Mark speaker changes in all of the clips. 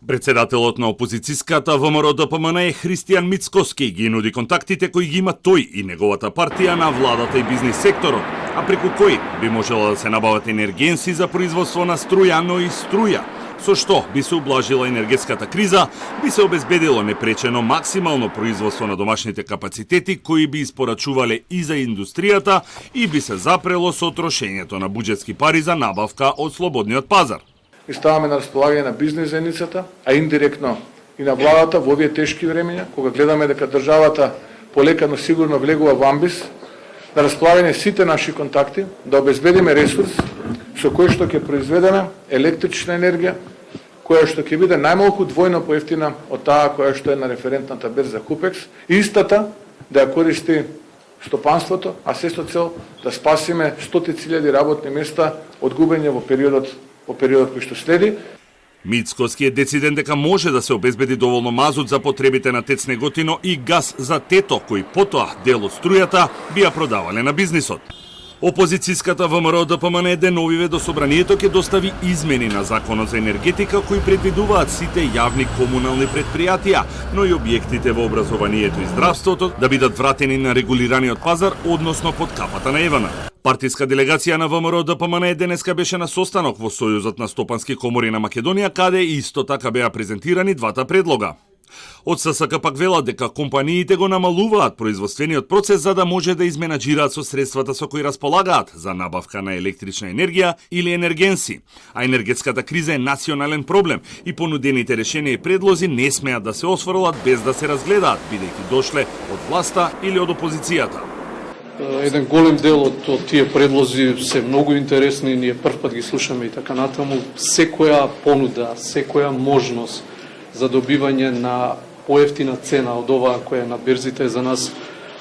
Speaker 1: Председателот на опозицијската ВМРО-ДПМН Христијан Мицкоски ги нуди контактите кои ги има тој и неговата партија на владата и бизнис секторот, а преку кои би можело да се набават енергенси за производство на струја, но и струја, со што би се ублажила енергетската криза, би се обезбедило непречено максимално производство на домашните капацитети кои би испорачувале и за индустријата и би се запрело со трошењето на буџетски пари за набавка од слободниот пазар.
Speaker 2: И ставаме на располагање на бизнес заедницата, а индиректно и на владата во овие тешки времења, кога гледаме дека државата полека но сигурно влегува во амбис, на располагање сите наши контакти, да обезбедиме ресурс со кој што ќе произведеме електрична енергија, која што ќе биде најмалку двојно поевтина од таа која што е на референтната берза Купекс, и истата да ја користи стопанството, а се со цел да спасиме стотици илјади работни места од губење во периодот кој што следи.
Speaker 1: Мицкоски е дециден дека може да се обезбеди доволно мазут за потребите на ТЕЦ Неготино и газ за Тето, кој потоа дел од струјата би ја продавале на бизнисот. Опозицијската ВМРО-ДПМН деновиве до собранието ќе достави измени на Законот за енергетика кои предвидуваат сите јавни комунални предпријатија, но и објектите во образованието и здравството да бидат вратени на регулираниот пазар, односно под капата на ЕВН. Партиска делегација на ВМРО-ДПМН денеска беше на состанок во Сојузот на стопански комори на Македонија, каде исто така беа презентирани двата предлога. Од ССК пак велат дека компаниите го намалуваат производствениот процес за да може да изменаџираат со средствата со кои располагаат за набавка на електрична енергија или енергенси. А енергетската криза е национален проблем и понудените решенија и предлози не смеат да се осврлат без да се разгледаат, бидејќи дошле од власта или од опозицијата.
Speaker 3: Еден голем дел од тие предлози се многу интересни, ние првпат ги слушаме и така натаму. Секоја понуда, секоја можност за добивање на поевтина цена од оваа која е на берзите е за нас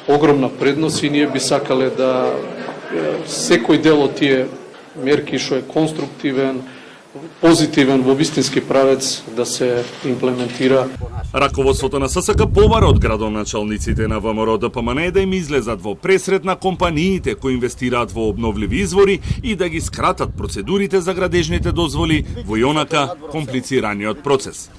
Speaker 3: огромна предност и ние би сакале да секој дел од тие мерки што е конструктивен, позитивен во вистински правец да се имплементира.
Speaker 1: Раководството на ССК побара од градоначалниците на ВМРО-ДПМН да им излезат во пресрет на компаниите кои инвестираат во обновливи извори и да ги скратат процедурите за градежните дозволи во јонака комплицираниот процес.